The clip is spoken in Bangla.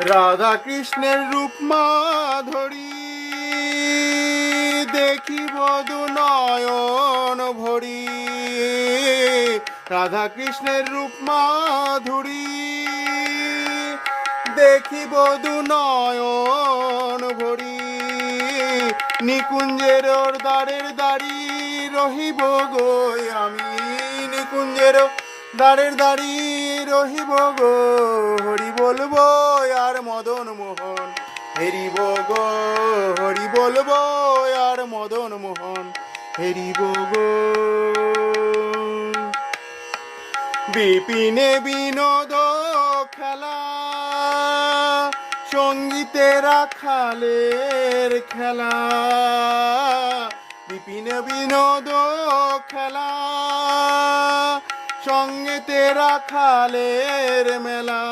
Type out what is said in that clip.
রাধা কৃষ্ণের রূপ মাধুরী দেখিব দু নয়ন ভরি। রাধা কৃষ্ণের রূপ মাধুরী দেখিব দু নয়ন ভরি। নিকুঞ্জের দ্বারের দাঁড়ি রহিব গো আমি, নিকুঞ্জের দ্বারের দাঁড়ি রহিব গো। হরি বলবো আর মদন মোহন হেরিব গো, হরি বলবো আর মদন মোহন হেরিব গো। বিপিনে বিনোদ খেলা সঙ্গীতে রাখালের খেলা। বিপিনে বিনোদ খেলা সঙ্গীতে রাখালের মেলা।